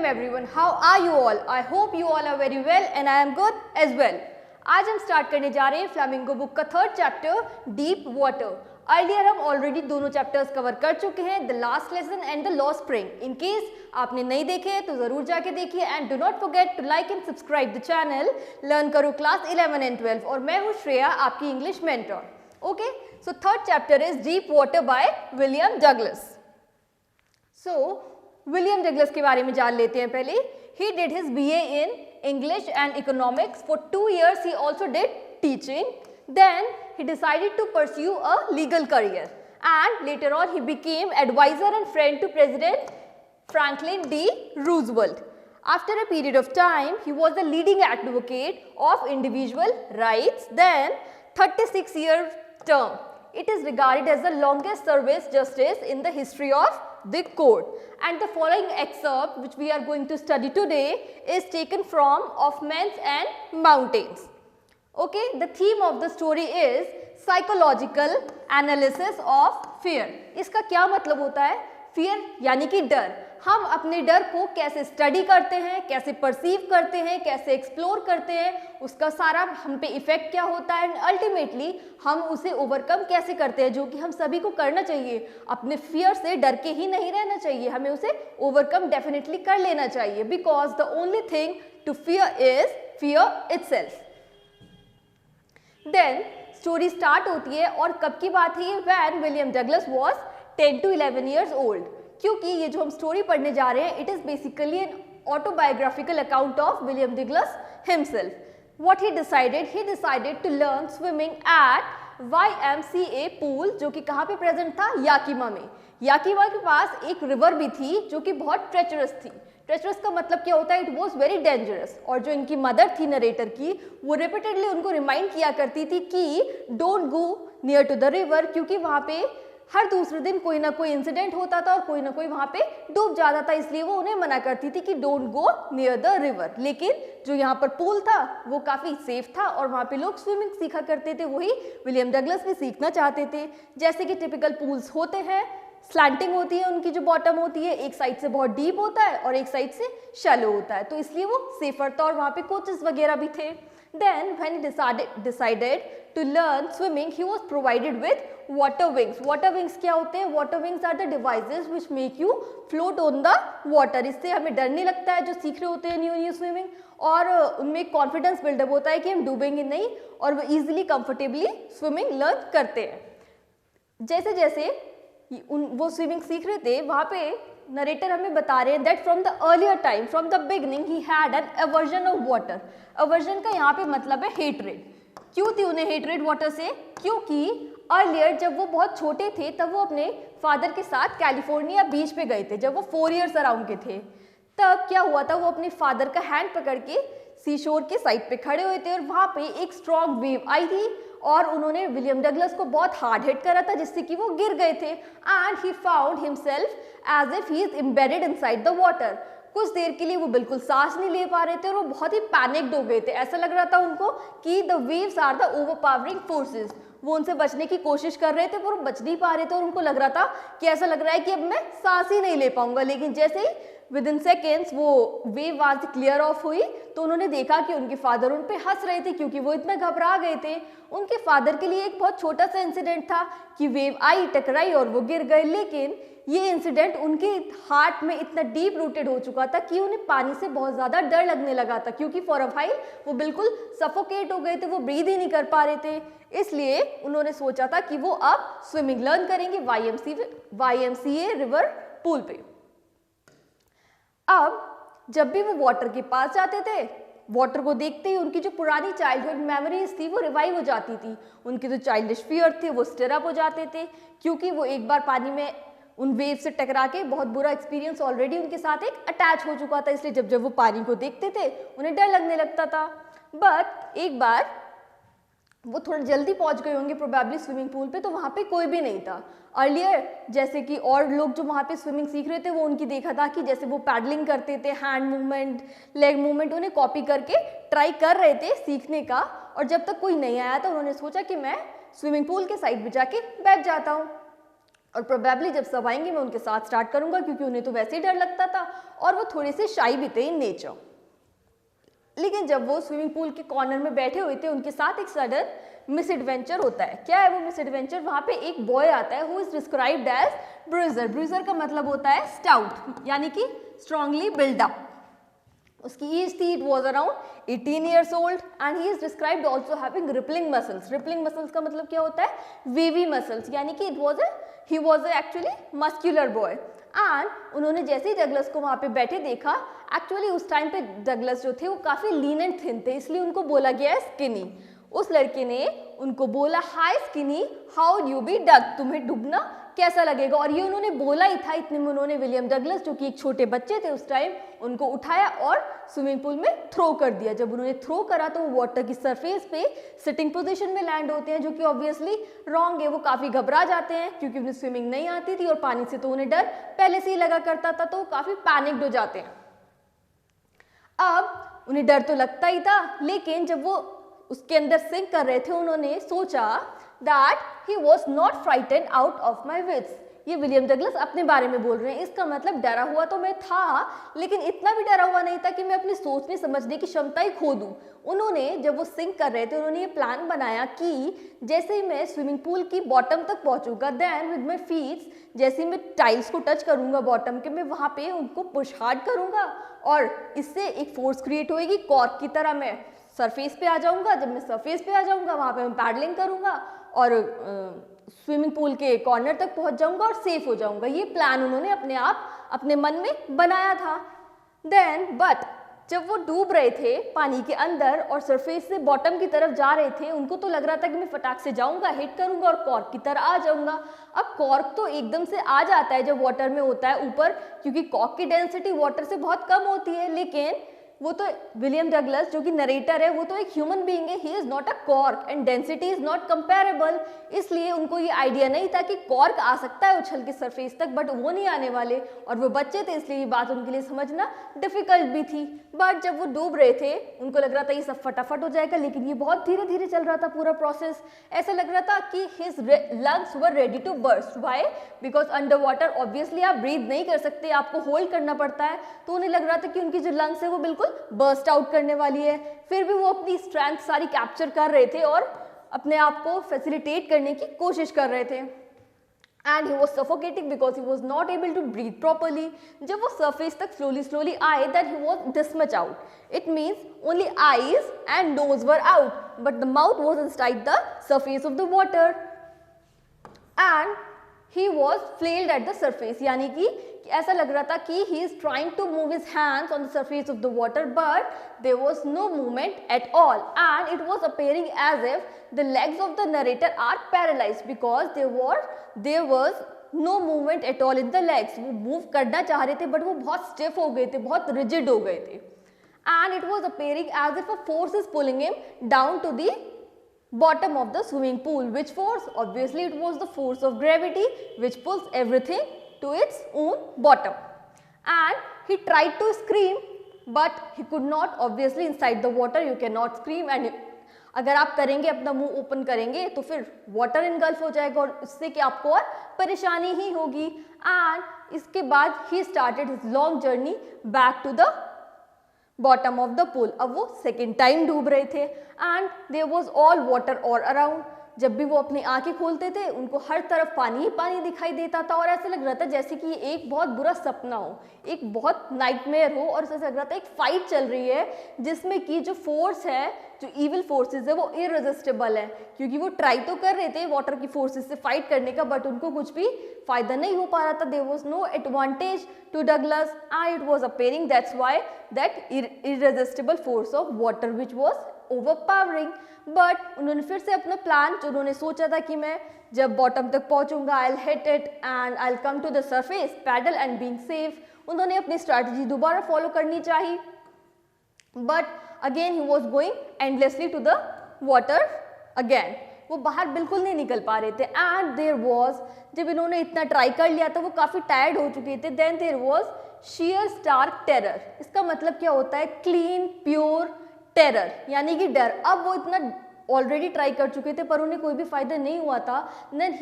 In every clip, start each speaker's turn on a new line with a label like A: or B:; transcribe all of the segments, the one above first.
A: everyone. How are you all? I hope you all are very well and I am good as well. आज हम start करने जा रहे हैं flamingo book का third chapter deep water. Earlier हम already दोनों चैप्टर्स कवर कर चुके हैं, the last lesson and the lost spring. In case आपने नहीं देखे तो जरूर जाके देखिए and do not forget to like and subscribe the channel. Learn करो क्लास 11 एंड 12 और मैं हूँ श्रेया, आपकी English mentor. Okay, so third chapter is deep water by William Douglas. So William Douglas के बारे में जान लेते हैं पहले. He did his BA in English and Economics. For 2 years he also did teaching. Then he decided to pursue a legal career and later on he became advisor and friend to President Franklin D. Roosevelt. After a period of time he was the leading advocate of individual rights. Then 36-year term. It is regarded as the longest service justice in the history of the court. And the following excerpt which we are going to study today is taken from Of Men and Mountains. Okay, the theme of the story is psychological analysis of fear. इसका क्या मतलब होता है? Fear यानी कि डर. हम अपने डर को कैसे स्टडी करते हैं, कैसे परसीव करते हैं, कैसे एक्सप्लोर करते हैं, उसका सारा हम पे इफेक्ट क्या होता है एंड अल्टीमेटली हम उसे ओवरकम कैसे करते हैं, जो कि हम सभी को करना चाहिए. अपने फियर से डर के ही नहीं रहना चाहिए, हमें उसे ओवरकम डेफिनेटली कर लेना चाहिए. Because the only thing to fear is fear itself. Then story start होती है और कब की बात है? When William Douglas was 10 to 11 years old. क्योंकि ये जो हम स्टोरी पढ़ने जा रहे हैं, it is basically an autobiographical account of William Douglas himself. What he decided to learn swimming at YMCA pool, जो कि कहाँ पे प्रेजेंट था? याकिमा में. याकिमा के पास एक रिवर भी थी जो कि बहुत ट्रेचरस थी. ट्रेचरस का मतलब क्या होता है? It was very dangerous. और जो इनकी मदर थी नरेटर की, वो रिपीटेडली उनको रिमाइंड किया करती थी कि don't go near to the river, क्योंकि वहाँ पे हर दूसरे दिन कोई ना कोई इंसिडेंट होता था और कोई ना कोई वहाँ पे डूब जाता था. इसलिए वो उन्हें मना करती थी कि don't go near the river. लेकिन जो यहाँ पर पूल था वो काफ़ी सेफ था और वहाँ पे लोग स्विमिंग सीखा करते थे. वही विलियम डगलस भी सीखना चाहते थे. जैसे कि टिपिकल पूल्स होते हैं, स्लैंटिंग होती है, उनकी जो बॉटम होती है एक साइड से बहुत डीप होता है और एक साइड से शैलो होता है, तो इसलिए वो सेफर था और वहाँ पे कोचेस वगैरह भी थे. Then when he decided to learn swimming, he was provided with water wings. Water wings क्या होते हैं? Water wings are the devices which make you float on the water. इससे हमें डर नहीं लगता है जो सीख रहे होते हैं न्यू स्विमिंग, और उनमें कॉन्फिडेंस बिल्डअप होता है कि हम डूबेंगे नहीं और वो इजीली कंफर्टेबली स्विमिंग लर्न करते हैं. जैसे जैसे वो स्विमिंग सीख रहे थे, वहाँ पे नरेटर हमें बता रहे हैं that from the earlier time, from the beginning he had an aversion of water. Aversion का यहाँ पे मतलब है हेटरेड. क्यों थी उन्हें हेटरेड वाटर से? क्योंकि अर्लियर जब वो बहुत छोटे थे तब वो अपने फादर के साथ कैलिफोर्निया बीच पे गए थे. जब वो 4 years अराउंड के थे तब क्या हुआ था, वो अपने फादर का हैंड पकड़ के सी शोर के साइड पे खड़े हुए थे और वहाँ पे एक स्ट्रॉन्ग वेव आई थी और उन्होंने विलियम डगलस को बहुत हार्ड हिट करा था जिससे कि वो गिर गए थे. And he found himself as if he is embedded inside the water. कुछ देर के लिए वो बिल्कुल सांस नहीं ले पा रहे थे और वो बहुत ही पैनिक्ड हो गए थे. ऐसा लग रहा था उनको कि the waves are the overpowering forces. वो उनसे बचने की कोशिश कर रहे थे पर वो बच नहीं पा रहे थे और उनको लग रहा था कि ऐसा लग रहा है कि अब मैं सांस ही नहीं ले पाऊंगा. लेकिन जैसे ही विद इन सेकेंड्स वो वेव आज क्लियर ऑफ हुई तो उन्होंने देखा कि उनके फादर उन पे हंस रहे थे क्योंकि वो इतना घबरा गए थे. उनके फादर के लिए एक बहुत छोटा सा इंसिडेंट था कि वेव आई, टकराई और वो गिर गए. लेकिन ये इंसिडेंट उनके हार्ट में इतना डीप रूटेड हो चुका था कि उन्हें पानी से बहुत ज़्यादा डर लगने लगा था, क्योंकि फॉर अ व्हाइल वो बिल्कुल सफोकेट हो गए थे, वो ब्रीद ही नहीं कर पा रहे थे. इसलिए उन्होंने सोचा था कि वो अब स्विमिंग लर्न करेंगे YMCA रिवर पूल पे. अब जब भी वो वाटर के पास जाते थे, वाटर को देखते ही उनकी जो पुरानी चाइल्डहुड मेमोरीज थी वो रिवाइव हो जाती थी. उनके जो चाइल्डिश फियर थे वो स्टिर अप हो जाते थे, क्योंकि वो एक बार पानी में उन वेव से टकरा के बहुत बुरा एक्सपीरियंस ऑलरेडी उनके साथ एक अटैच हो चुका था. इसलिए जब जब वो पानी को देखते थे उन्हें डर लगने लगता था. बट एक बार वो थोड़ा जल्दी पहुंच गए होंगे प्रोबेबली स्विमिंग पूल पे, तो वहाँ पे कोई भी नहीं था. अर्लियर जैसे कि और लोग जो वहाँ पे स्विमिंग सीख रहे थे वो उनकी देखा था कि जैसे वो पैडलिंग करते थे, हैंड मूवमेंट, लेग मूवमेंट उन्हें कॉपी करके ट्राई कर रहे थे सीखने का. और जब तक कोई नहीं आया तो उन्होंने सोचा कि मैं स्विमिंग पूल के साइड पे जाके बैठ जाता हूँ. और प्रोबेबली जब सब आएंगे मैं उनके साथ स्टार्ट करूंगा, क्योंकि उन्हें तो वैसे ही डर लगता था और वो थोड़े से शाई भी थे इन नेचर। लेकिन जब वो स्विमिंग पूल के कॉर्नर में बैठे हुए थे, उनके साथ एक सडन मिस एडवेंचर होता है। क्या है वो मिस एडवेंचर? वहां पे एक बॉय आता है who is described as bruiser. Bruiser का मतलब होता है स्टाउट, यानी कि स्ट्रांगली बिल्ड अप। उसकी एज थी, it was around 18 years old and he is described also having rippling muscles. Rippling muscles का मतलब क्या होता है? वेवी मसल्स, यानी कि he was actually muscular boy. And उन्होंने जैसे ही डगलस को वहां पे बैठे देखा, एक्चुअली उस टाइम पे डगलस जो थे वो काफी लीन एंड थिन थे, इसलिए उनको बोला गया है स्किनी। उस लड़के ने उनको बोला, हाय स्किनी, हाउ यू बी डग, तुम्हें डूबना कैसा लगेगा? और ये उन्होंने बोला ही था, इतने में उन्होंने विलियम डगलस जो कि एक छोटे बच्चे थे उस टाइम, उनको उठाया और स्विमिंग पूल में थ्रो कर दिया। जब उन्होंने थ्रो करा तो वो वाटर की सरफेस पे सिटिंग पोजीशन में लैंड होते हैं, जो कि ऑब्वियसली रॉन्ग है। वो काफी घबरा जाते हैं क्योंकि उन्हें स्विमिंग नहीं आती थी और पानी से तो उन्हें डर पहले से ही लगा करता था, तो वो काफी पैनिक्ड हो जाते हैं। अब उन्हें डर तो लगता ही था, लेकिन जब वो उसके अंदर सिंक कर रहे थे, उन्होंने सोचा that he was not frightened out of my wits। ये विलियम डगलस अपने बारे में बोल रहे हैं। इसका मतलब डरा हुआ तो मैं था, लेकिन इतना भी डरा हुआ नहीं था कि मैं अपनी सोचने समझने की क्षमता ही खो दूं। उन्होंने जब वो सिंक कर रहे थे, उन्होंने ये प्लान बनाया कि जैसे ही मैं स्विमिंग पूल की बॉटम तक पहुंचूंगा, देन विद माय फीट, जैसे ही मैं टाइल्स को टच करूंगा बॉटम के, मैं वहां पे उनको पुश हार्ड करूंगा और इससे एक फोर्स क्रिएट होएगी, कॉर्क की तरह मैं सरफेस पे आ जाऊंगा। जब मैं सरफेस पे आ जाऊंगा, वहां पे मैं पैडलिंग करूंगा और स्विमिंग पूल के कॉर्नर तक पहुंच जाऊंगा और सेफ हो जाऊंगा। ये प्लान उन्होंने अपने आप अपने मन में बनाया था। देन बट जब वो डूब रहे थे पानी के अंदर और सरफेस से बॉटम की तरफ जा रहे थे, उनको तो लग रहा था कि मैं फटाक से जाऊंगा, हिट करूंगा और कॉर्क की तरह आ जाऊंगा। अब कॉर्क तो एकदम से आ जाता है जब वाटर में होता है ऊपर, क्योंकि कॉर्क की डेंसिटी वाटर से बहुत कम होती है। लेकिन वो तो विलियम डगलस जो कि नरेटर है, वो तो एक ह्यूमन बीइंग है, he is not a cork and density is not comparable. इसलिए उनको ये आइडिया नहीं था कि कॉर्क आ सकता है उछल के सरफेस तक, बट वो नहीं आने वाले, और वो बच्चे थे इसलिए ये बात उनके लिए समझना डिफिकल्ट भी थी। बट जब वो डूब रहे थे, उनको लग रहा था ये सब फटाफट हो जाएगा, लेकिन ये बहुत धीरे धीरे चल रहा था पूरा प्रोसेस। ऐसा लग रहा था कि his lungs were ready to burst. Why? Because under water obviously आप ब्रीथ नहीं कर सकते, आपको होल्ड करना पड़ता है। तो उन्हें लग रहा था कि उनकी जो लंग्स है वो बिल्कुल बर्स्ट आउट करने वाली है। फिर भी वो अपनी स्ट्रेंथ सारी कैप्चर कर रहे थे और अपने आप को फैसिलिटेट करने की कोशिश कर रहे थे। And he was suffocating because he was not able to breathe properly. जब वो सरफेस तक स्लोली आए, that he was this much out. It means only eyes and nose were out, but the mouth was inside the surface of the water and he was flailed at the surface, यानी कि ऐसा लग रहा था कि he is trying to move his hands on the surface of the water, but there was no movement at all, and it was appearing as if the legs of the narrator are paralyzed because there was no movement at all in the legs। वो move करना चाह रहे थे but वो बहुत stiff हो गए थे, बहुत rigid हो गए थे, and it was appearing as if a force is pulling him down to the bottom of the swimming pool. Which force? Obviously it was the force of gravity which pulls everything to its own bottom. And he tried to scream but he could not. Obviously inside the water you cannot scream, and अगर आप करेंगे अपना मुंह open करेंगे तो फिर water engulf हो जाएगा और इससे कि आपको और परेशानी ही होगी। एंड इसके बाद he started his long journey back to the bottom of the pool. अब वो सेकेंड टाइम डूब रहे थे and there was all water all around. जब भी वो अपनी आंखें खोलते थे, उनको हर तरफ पानी ही पानी दिखाई देता था और ऐसा लग रहा था जैसे कि ये एक बहुत बुरा सपना हो, एक बहुत नाइटमेयर हो, और ऐसा लग रहा था एक फाइट चल रही है जिसमें कि जो फोर्स है, जो इविल फोर्सेस है, वो इररेजिस्टिबल है। क्योंकि वो ट्राई तो कर रहे थे वाटर की फोर्सेस से फाइट करने का, बट उनको कुछ भी फायदा नहीं हो पा रहा था। There was no advantage to Douglas and it was appearing that's why that irresistible force of water which was overpowering. But उन्होंने फिर से अपना प्लान, जो उन्होंने सोचा था कि मैं जब बॉटम तक पहुंचूंगा, I will hit it and I will come to the surface, paddle and being safe, उन्होंने अपनी स्ट्रैटेजी दोबारा फॉलो करनी चाहिए। But again he was going endlessly to the water again. वो बाहर बिल्कुल नहीं निकल पा रहे थे। एंड देयर वॉज, जब इन्होंने इतना ट्राई कर लिया था, वो काफ़ी टायर्ड हो चुके थे। Then there was sheer stark terror. इसका मतलब क्या होता है? क्लीन प्योर टेरर, यानी कि डर। अब वो इतना ऑलरेडी ट्राई कर चुके थे पर उन्हें कोई भी फायदा नहीं हुआ था। Then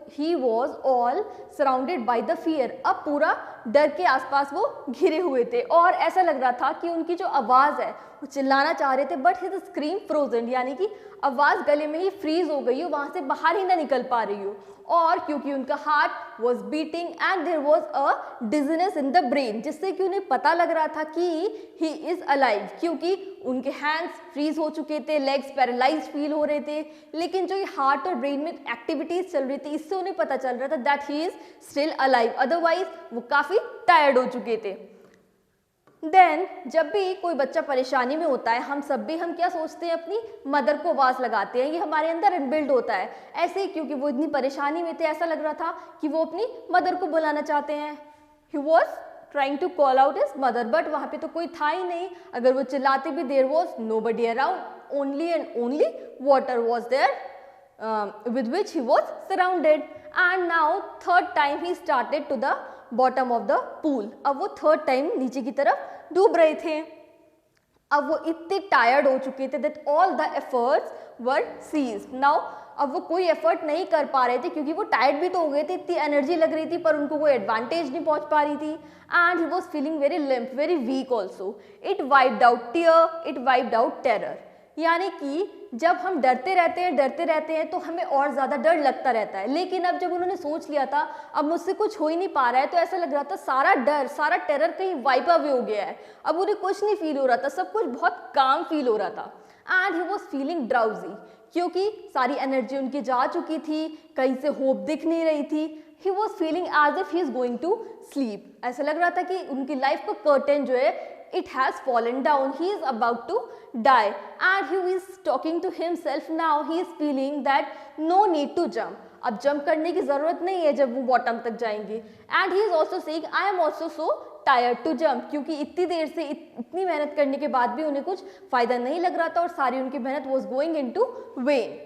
A: he was all surrounded by the fear, अब पूरा डर के आसपास वो घिरे हुए थे और ऐसा लग रहा था कि उनकी जो आवाज़ है वो चिल्लाना चाह रहे थे बट हिज स्क्रीम फ्रोजन, यानी कि आवाज़ गले में ही फ्रीज हो गई हो, वहाँ से बाहर ही ना निकल पा रही हो। और क्योंकि उनका heart was beating and there was a dizziness in the brain, जिससे कि उन्हें पता लग रहा था कि ही इज़ अलाइव, क्योंकि उनके हैंड्स फ्रीज हो चुके थे, लेग्स पैरालाइज्ड फील हो रहे थे, लेकिन जो ये हार्ट और ब्रेन में एक्टिविटीज चल रही थी इससे उन्हें पता चल रहा था that he is still alive, otherwise वो काफ़ी टायर्ड हो चुके थे। देन जब भी कोई बच्चा परेशानी में होता है हम क्या सोचते हैं, अपनी मदर को आवाज़ लगाते हैं, ये हमारे अंदर इनबिल्ड होता है। ऐसे ही क्योंकि वो इतनी परेशानी में थे ऐसा लग रहा था कि वो अपनी मदर को बुलाना चाहते हैं। He was trying to call out his mother but वहाँ पे तो कोई था ही नहीं, अगर वो चिल्लाते भी there was nobody around, only and only water was there with which he was surrounded. And now third time he started to the bottom of the pool, अब वो थर्ड टाइम नीचे की तरफ डूब रहे थे। अब वो इतने टायर्ड हो चुके थे that all the efforts were ceased. Now अब वो कोई एफर्ट नहीं कर पा रहे थे क्योंकि वो टायर्ड भी तो हो गए थे, इतनी एनर्जी लग रही थी पर उनको वो एडवांटेज नहीं पहुंच पा रही थी। And he was feeling very limp, very weak also. It wiped out tear, it wiped out terror, यानी कि जब हम डरते रहते हैं तो हमें और ज़्यादा डर लगता रहता है, लेकिन अब जब उन्होंने सोच लिया था अब मुझसे कुछ हो ही नहीं पा रहा है तो ऐसा लग रहा था सारा डर सारा टेरर कहीं वाइप अवे हो गया है, अब उन्हें कुछ नहीं फील हो रहा था, सब कुछ बहुत काम फील हो रहा था। And he was feeling drowsy, क्योंकि सारी एनर्जी उनकी जा चुकी थी, कहीं से होप दिख नहीं रही थी। He was feeling as if he is going to sleep, ऐसा लग रहा था कि उनकी लाइफ का कर्टेन जो है it has fallen down, he is about to die and he is talking to himself now, he is feeling that no need to jump, अब जंप करने की ज़रूरत नहीं है जब वो बॉटम तक जाएंगे। And he is also saying I am also so tired to jump, क्योंकि इतनी देर से इतनी मेहनत करने के बाद भी उन्हें कुछ फ़ायदा नहीं लग रहा था और सारी उनकी मेहनत was going in to vain.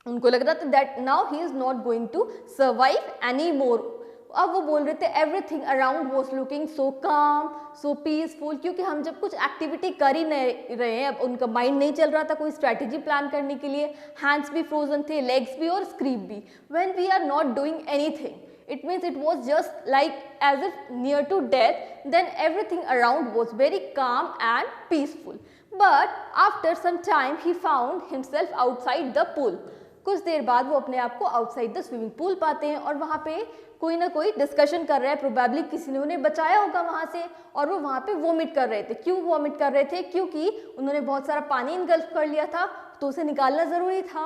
A: उनको लग रहा था that now he is not going to survive any more. अब वो बोल रहे थे everything around was looking so calm so peaceful, क्योंकि हम जब कुछ एक्टिविटी कर ही नहीं रहे हैं, अब उनका माइंड नहीं चल रहा था कोई स्ट्रैटेजी प्लान करने के लिए, हैंड्स भी फ्रोजन थे, लेग्स भी और स्क्रीप भी। When we are not doing anything it means it was just like as if near to death, then everything around was very calm and peaceful. But after some time he found himself outside the pool, कुछ देर बाद वो अपने आप को outside the swimming pool पाते हैं और वहाँ पे कोई ना कोई डिस्कशन कर रहा है, प्रोबेबली किसी ने उन्हें बचाया होगा वहाँ से, और वो वहाँ पे वॉमिट कर रहे थे। क्यों वॉमिट कर रहे थे? क्योंकि उन्होंने बहुत सारा पानी इनगल्फ कर लिया था तो उसे निकालना ज़रूरी था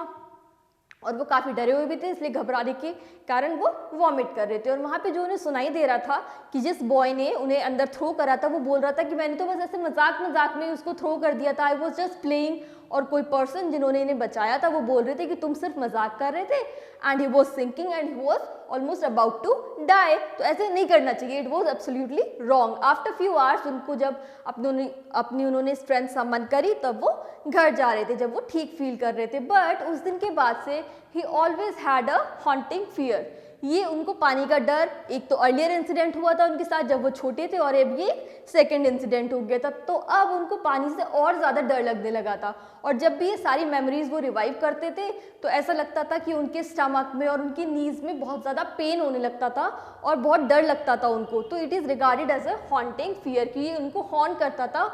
A: और वो काफ़ी डरे हुए भी थे, इसलिए घबराने के कारण वो वॉमिट कर रहे थे। और वहाँ पे जो उन्हें सुनाई दे रहा था कि जिस बॉय ने उन्हें अंदर थ्रो करा था वो बोल रहा था कि मैंने तो बस ऐसे मजाक में उसको थ्रो कर दिया था, आई वॉज जस्ट प्लेइंग। और कोई पर्सन जिन्होंने इन्हें बचाया था वो बोल रहे थे कि तुम सिर्फ मजाक कर रहे थे। And he was sinking and he was almost about to die, तो ऐसे नहीं करना चाहिए, it was absolutely wrong. After few hours उनको जब अपनी उन्होंने स्ट्रेंथ समन करी तब वो घर जा रहे थे, जब वो ठीक फील कर रहे थे। बट उस दिन के बाद से ही always had a haunting fear, ये उनको पानी का डर, एक तो अर्लियर इंसिडेंट हुआ था उनके साथ जब वो छोटे थे और अब ये सेकंड इंसिडेंट हो गया था, तो अब उनको पानी से और ज़्यादा डर लगने लगा था। और जब भी ये सारी मेमोरीज वो रिवाइव करते थे तो ऐसा लगता था कि उनके स्टमक में और उनकी नीज में बहुत ज़्यादा पेन होने लगता था और बहुत डर लगता था उनको। तो it is regarded as a haunting fear कि ये उनको हॉन्ट करता था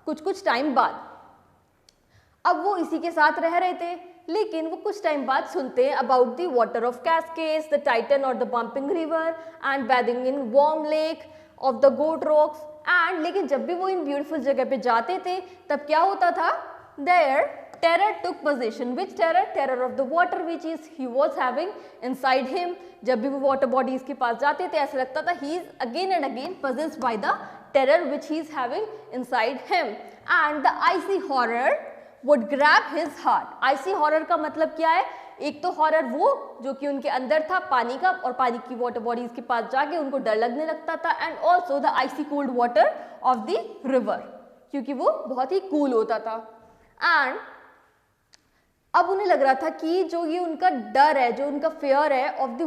A: कुछ टाइम बाद। अब वो इसी के साथ रह रहे थे, लेकिन वो कुछ टाइम बाद सुनते हैं about the water of cascades, the Titan और the bumping river and bathing in warm lake of the goat rocks. And लेकिन जब भी वो इन ब्यूटीफुल जगह पे जाते थे तब क्या होता था, there terror took position. Which terror? Terror of the water which is he was having inside him. जब भी वो वाटर बॉडीज के पास जाते थे ऐसा लगता था he is again and again possessed by the terror which he is having inside him, and the icy horror would grab his heart। Icy horror का मतलब क्या है? एक तो हॉरर वो जो कि उनके अंदर था पानी का, और पानी की वाटर बॉडीज के पास जाके उनको डर लगने लगता था, and also the icy cold water of the river, क्योंकि वो बहुत ही कूल होता था। एंड अब उन्हें लग रहा था कि जो ये उनका डर है, जो उनका फेयर है ऑफ द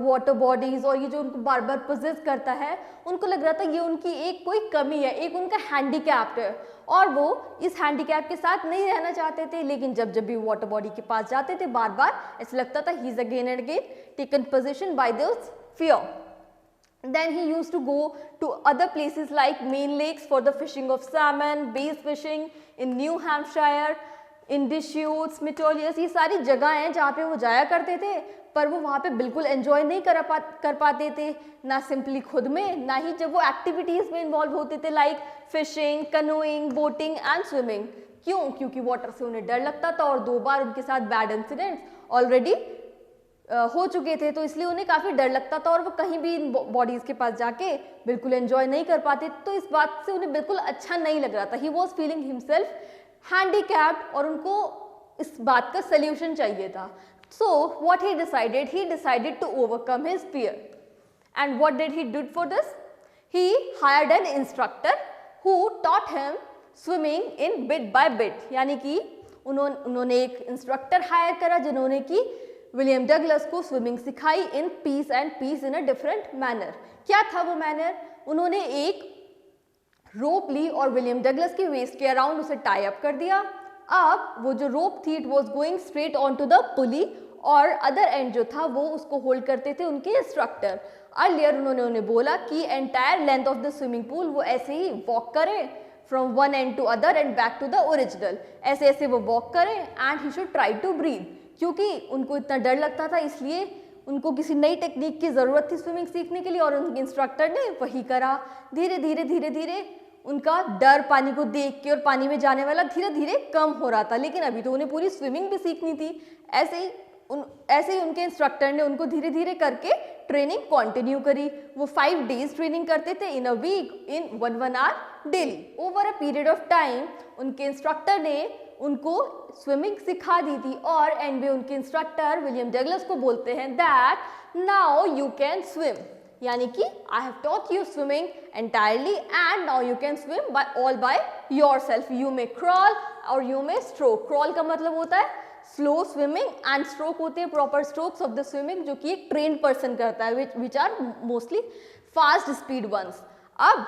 A: वाटर बॉडीज, और ये जो उनको बार बार पोजेस करता है, उनको लग रहा था ये उनकी एक कोई कमी है, एक उनका हैंडीकैप्ट है, और वो इस हैंडीकैप के साथ नहीं रहना चाहते थे। लेकिन जब जब भी वाटर बॉडी के पास जाते थे, बार बार ऐसा लगता था he is again and again taken position by this fear. Then he used to go to other places like main lakes for the fishing of salmon, bass fishing in New Hampshire, in Deschutes, Metolius. ये सारी जगह हैं जहाँ पे वो जाया करते थे, पर वो वहाँ पे बिल्कुल एंजॉय नहीं कर पाते थे, ना सिंपली खुद में, ना ही जब वो एक्टिविटीज़ में इन्वॉल्व होते थे like fishing, canoeing, boating and swimming. क्यों? क्योंकि वाटर से उन्हें डर लगता था और 2 बार उनके साथ बैड इंसिडेंट्स ऑलरेडी हो चुके थे, तो इसलिए उन्हें काफ़ी डर लगता था और वो कहीं भी इन बॉडीज़ के पास जाके बिल्कुल एंजॉय नहीं कर पाते. तो इस बात से उन्हें बिल्कुल अच्छा नहीं लग रहा था. He was feeling himself handicapped और उनको इस बात का सल्यूशन चाहिए था. So what he decided to overcome his fear. And what did he do for this? He hired an instructor who taught him swimming in bit by bit. यानी कि उन्होंने एक इंस्ट्रक्टर हायर करा जिन्होंने कि विलियम डगलस को swimming सिखाई in piece in a different manner. क्या था वो मैनर? उन्होंने एक रोप ली और विलियम डगलस की वेस्ट के अराउंड उसे टाई अप कर दिया. अब वो जो रोप थी it was going straight on to the pulley और अदर एंड जो था वो उसको होल्ड करते थे उनके इंस्ट्रक्टर. अर्लियर उन्होंने उन्हें बोला कि entire length of the swimming pool वो ऐसे ही वॉक करें from one end to other end back to the original. ऐसे ऐसे वो वॉक करें and he should try to breathe. क्योंकि उनको इतना डर लगता था इसलिए उनको किसी नई टेक्निक की ज़रूरत थी स्विमिंग सीखने के लिए और उनके इंस्ट्रक्टर ने वही करा. धीरे धीरे उनका डर पानी को देख के और पानी में जाने वाला धीरे धीरे कम हो रहा था. लेकिन अभी तो उन्हें पूरी स्विमिंग भी सीखनी थी. ऐसे ही उनके इंस्ट्रक्टर ने उनको धीरे धीरे करके ट्रेनिंग कंटिन्यू करी. वो 5 days ट्रेनिंग करते थे in a week in 1 hour daily. Over a period of time उनके इंस्ट्रक्टर ने उनको स्विमिंग सिखा दी थी और एंड में उनके इंस्ट्रक्टर विलियम डगलस को बोलते हैं that now you can swim. यानी कि I have taught you swimming entirely and now you can swim all by yourself. You may crawl और यू मे स्ट्रोक. क्रॉल का मतलब होता है स्लो स्विमिंग एंड स्ट्रोक होते हैं proper strokes of the swimming जो कि एक ट्रेन्ड पर्सन करता है which are mostly fast speed ones. अब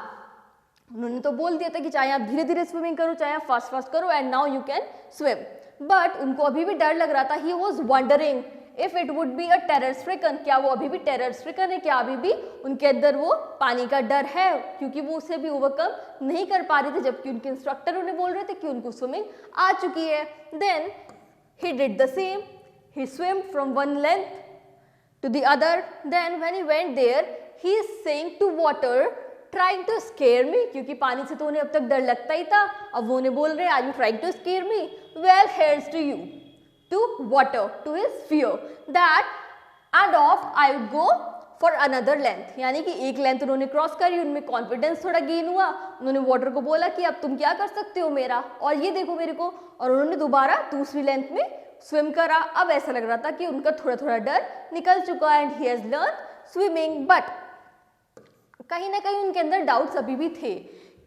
A: उन्होंने तो बोल दिया था कि चाहे आप धीरे धीरे स्विमिंग करो चाहे आप फास्ट करो and now you can swim. But उनको अभी भी डर लग रहा था. He was wondering if it would be a terror stricken. क्या वो अभी भी टेरर स्ट्रिकन है? क्या अभी भी उनके अंदर वो पानी का डर है? क्योंकि वो उसे भी ओवरकम नहीं कर पा रहे थे जबकि उनके इंस्ट्रक्टर उन्हें बोल रहे थे कि उनको स्विमिंग आ चुकी है. Then he did the same. He swam from one length to the other. Then when he went there, he is saying to water, trying to scare me. क्योंकि पानी से तो उन्हें अब तक डर लगता ही था. अब वो उन्हें बोल रहे हैं, Are you trying to scare me? Well, here's to you, to water, to his fear that and off I would go for another length. यानी कि एक लेंथ उन्होंने क्रॉस करी, उनमें कॉन्फिडेंस थोड़ा गेन हुआ. उन्होंने वाटर को बोला कि अब तुम क्या कर सकते हो मेरा, और ये देखो मेरे को. और उन्होंने दोबारा दूसरी लेंथ में स्विम करा. अब ऐसा लग रहा था कि उनका थोड़ा थोड़ा डर निकल चुका and he has learn swimming. But कहीं ना कहीं उनके अंदर डाउट्स अभी भी थे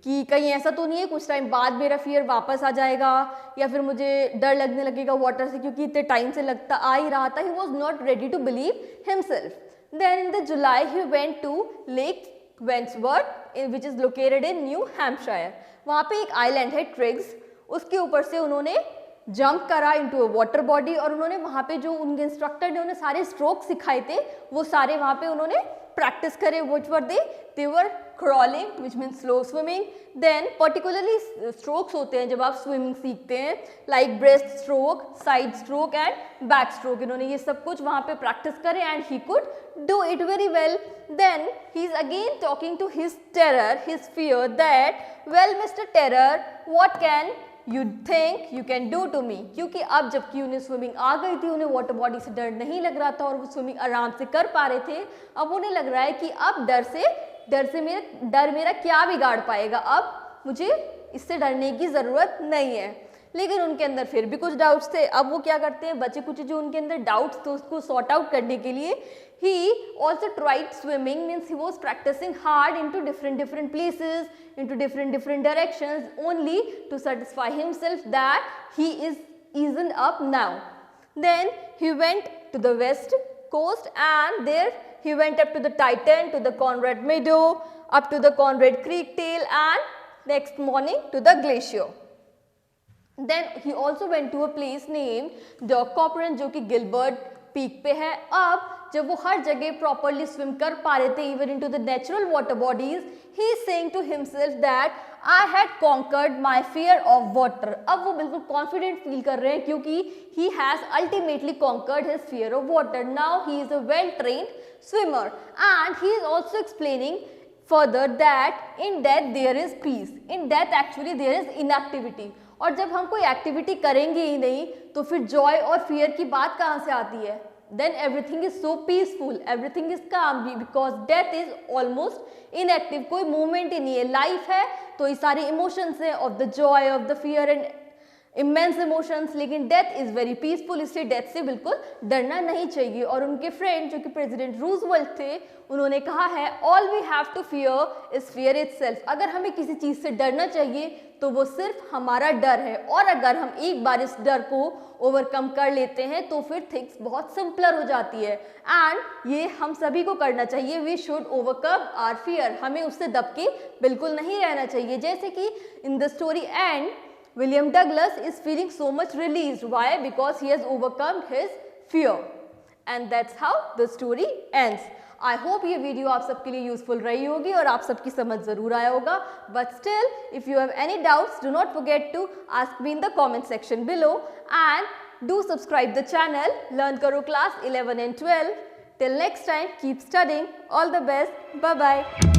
A: कि कहीं ऐसा तो नहीं है कुछ टाइम बाद मेरा फियर वापस आ जाएगा या फिर मुझे डर लगने लगेगा वाटर से, क्योंकि इतने टाइम से लगता आ ही रहा था. He was not ready to believe himself. Then in the July he went to Lake Wandsworth, which is located in New Hampshire. वहाँ पे एक आइलैंड है ट्रिग्स, उसके ऊपर से उन्होंने जंप करा इनटू अ वाटर बॉडी और उन्होंने वहाँ पे जो उनके इंस्ट्रक्टर ने उन्हें सारे स्ट्रोक सिखाए थे वो सारे वहाँ पे उन्होंने प्रैक्टिस करे. Which were they were crawling, which means slow swimming. Then particularly strokes होते हैं जब आप swimming सीखते हैं like breast stroke, side stroke and back stroke. इन्होंने ये सब कुछ वहाँ पे practice करे and he could do it very well. Then he is again talking to his terror, his fear that well Mr. Terror, what can you think you can do to me? क्योंकि अब जबकि उन्हें swimming आ गई थी, उन्हें water body से डर नहीं लग रहा था और वो स्विमिंग आराम से कर पा रहे थे. अब उन्हें लग रहा है कि अब डर मेरा क्या बिगाड़ पाएगा, अब मुझे इससे डरने की ज़रूरत नहीं है. लेकिन उनके अंदर फिर भी कुछ डाउट्स थे. अब वो क्या करते हैं, बचे कुछ जो उनके अंदर डाउट्स थे उसको सॉर्ट आउट करने के लिए he also tried swimming, means he was practicing hard into different places, into different directions only to satisfy himself that he is eased up now. Then he went to the west coast, and there he went up to the Titan, to the Conrad Meadow, up to the Conrad Creek tail, and next morning to the glacier. Then he also went to a place named Dock Copran, जो कि Gilbert peak पे है. अब जब वो हर जगह properly swim कर पा रहे थे, even into the natural water bodies, he is saying to himself that I had conquered my fear of water. अब वो बिल्कुल कॉन्फिडेंट फील कर रहे हैं क्योंकि he has ultimately conquered his fear of water. Now he is a well trained swimmer, and he is also explaining further that in death there is peace. In death actually there is inactivity. और जब हम कोई activity करेंगे ही नहीं तो फिर Joy और fear की बात कहाँ से आती है? Then everything is so peaceful, everything is calm because death is almost inactive. कोई मूवमेंट ही नहीं है. लाइफ है तो ये सारे इमोशंस हैं of the joy, of the fear and immense emotions, लेकिन डेथ इज वेरी पीसफुल, इसलिए डेथ से बिल्कुल डरना नहीं चाहिए. और उनके फ्रेंड जो कि प्रेसिडेंट रूजवेल्ट थे, उन्होंने कहा है all we have to fear is fear itself. अगर हमें किसी चीज़ से डरना चाहिए तो वो सिर्फ हमारा डर है, और अगर हम एक बार इस डर को ओवरकम कर लेते हैं तो फिर थिंग्स बहुत सिंपलर हो जाती है. एंड ये हम सभी को करना चाहिए. We should overcome our fear. हमें उससे दबके बिल्कुल नहीं रहना चाहिए. जैसे कि in the story and William Douglas is feeling so much released. Why? Because he has overcome his fear. And that's how the story ends. I hope ये वीडियो आप सबके लिए यूजफुल रही होगी और आप सबकी समझ जरूर आया होगा. But still, if you have any doubts, do not forget to ask me in the comment section below. And do subscribe the channel. Learn Karo class 11 and 12. Till next time, keep studying. All the best. Bye-bye.